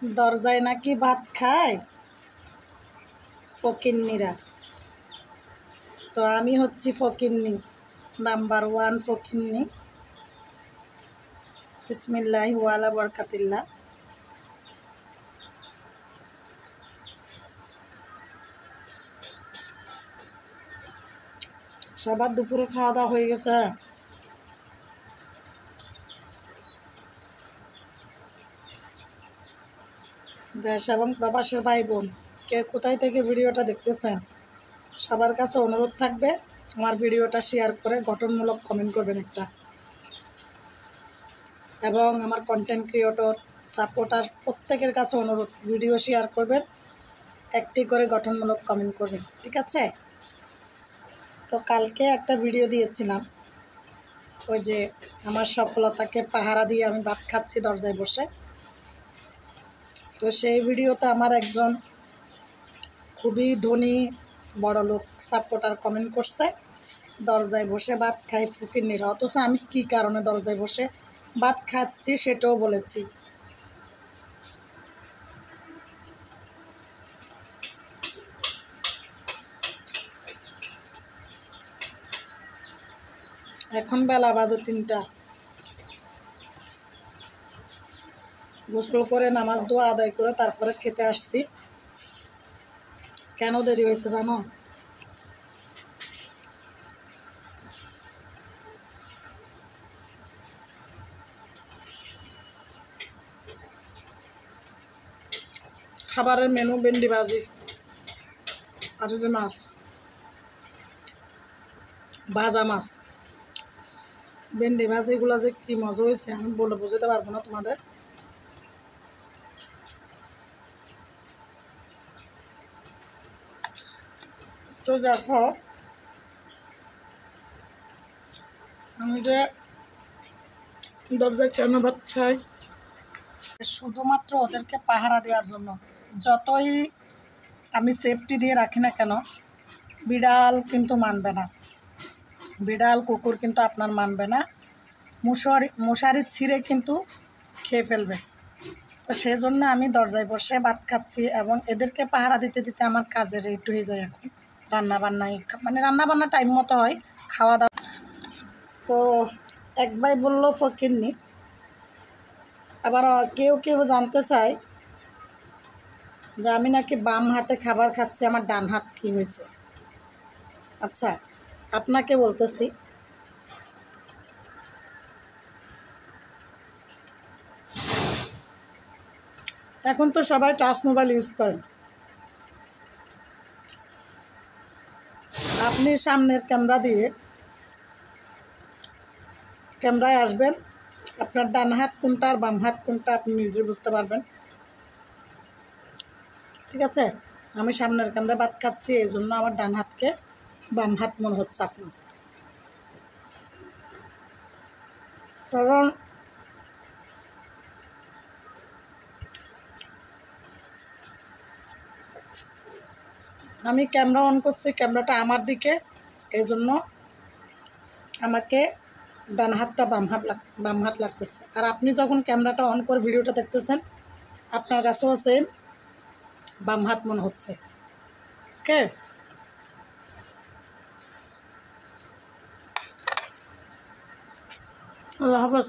দরজায় নাকি ভাত খায় ফকিন্নিরা। তো আমি হচ্ছি ফকিন্নি, নাম্বার 1 ফকিন্নি। বিসমিল্লাহি ওয়ালা বরকাতিল্লাহ। সবার দুপুরে খাওয়া দাওয়া হয়ে গেছে? দেশ এবং প্রবাসের ভাই বোন কে কোথায় থেকে ভিডিওটা দেখতেছেন, সবার কাছে অনুরোধ থাকবে আমার ভিডিওটা শেয়ার করে গঠনমূলক কমেন্ট করবেন একটা, এবং আমার কন্টেন্ট ক্রিয়েটর সাপোর্টার প্রত্যেকের কাছে অনুরোধ ভিডিও শেয়ার করবেন, একটি করে গঠনমূলক কমেন্ট করবেন, ঠিক আছে? তো কালকে একটা ভিডিও দিয়েছিলাম, ওই যে আমার সফলতাকে পাহারা দিয়ে আমি ভাত খাচ্ছি দরজায় বসে। তো সেই ভিডিওতে আমার একজন খুবই ধনী বড়লোক সাপোর্টার কমেন্ট করছে, দরজায় বসে ভাত খাই ফকিন্নিরা। অথচ আমি কী কারণে দরজায় বসে ভাত খাচ্ছি সেটাও বলেছি। এখন বেলা বাজে 3টা, গোসল করে নামাজ দোয়া আদায় করে তারপরে খেতে আসছি। কেন দেরি হয়েছে জানো? খাবারের মেনু ভেন্ডি ভাজি আর যে মাছ, ভাজা মাছ। ভেন্ডি ভাজিগুলো যে কি মজা হয়েছে আমি বলে বোঝাতে পারবো না তোমাদের। তো দেখো আমি যে দরজায় কেন ভাত খাই, শুধুমাত্র ওদেরকে পাহারা দেওয়ার জন্য। যতই আমি সেফটি দিয়ে রাখি না কেন, বিড়াল কিন্তু মানবে না, বিড়াল কুকুর কিন্তু আপনার মানবে না, মশারি ছিঁড়ে কিন্তু খেয়ে ফেলবে। তো সেই জন্য আমি দরজায় বসে ভাত খাচ্ছি, এবং এদেরকে পাহারা দিতে দিতে আমার কাজের রেট হয়ে যায়। এখন রান্নাবান্নাই মানে রান্নাবান্না টাইম মতো হয়, খাওয়া দাওয়া। তো এক ভাই বললো ফকিন্নি, আবার কেউ কেউ জানতে চায় যে আমি নাকি বাম হাতে খাবার খাচ্ছি, আমার ডান হাত কী হয়েছে। আচ্ছা, আপনাকে বলতেছি, এখন তো সবাই টাচ মোবাইল ইউজ করেন। আপনি সামনের ক্যামেরায় আসবেন, আপনার ডান হাত কোনটা আর বাম হাত কোনটা আপনি নিজে বুঝতে পারবেন, ঠিক আছে? আমি সামনের ক্যামেরায় ভাত খাচ্ছি, এই জন্য আমার ডান হাতকে বাম হাত মনে হচ্ছে আপনার। কারণ আমি ক্যামেরা অন করছি, ক্যামেরাটা আমার দিকে, এই জন্য আমাকে ডান হাতটা বাম হাত লাগতেছে। আর আপনি যখন ক্যামেরাটা অন করে ভিডিওটা দেখতেছেন, আপনার কাছেও সেম বাম হাত মনে হচ্ছে। ওকে, আল্লাহ হাফেজ।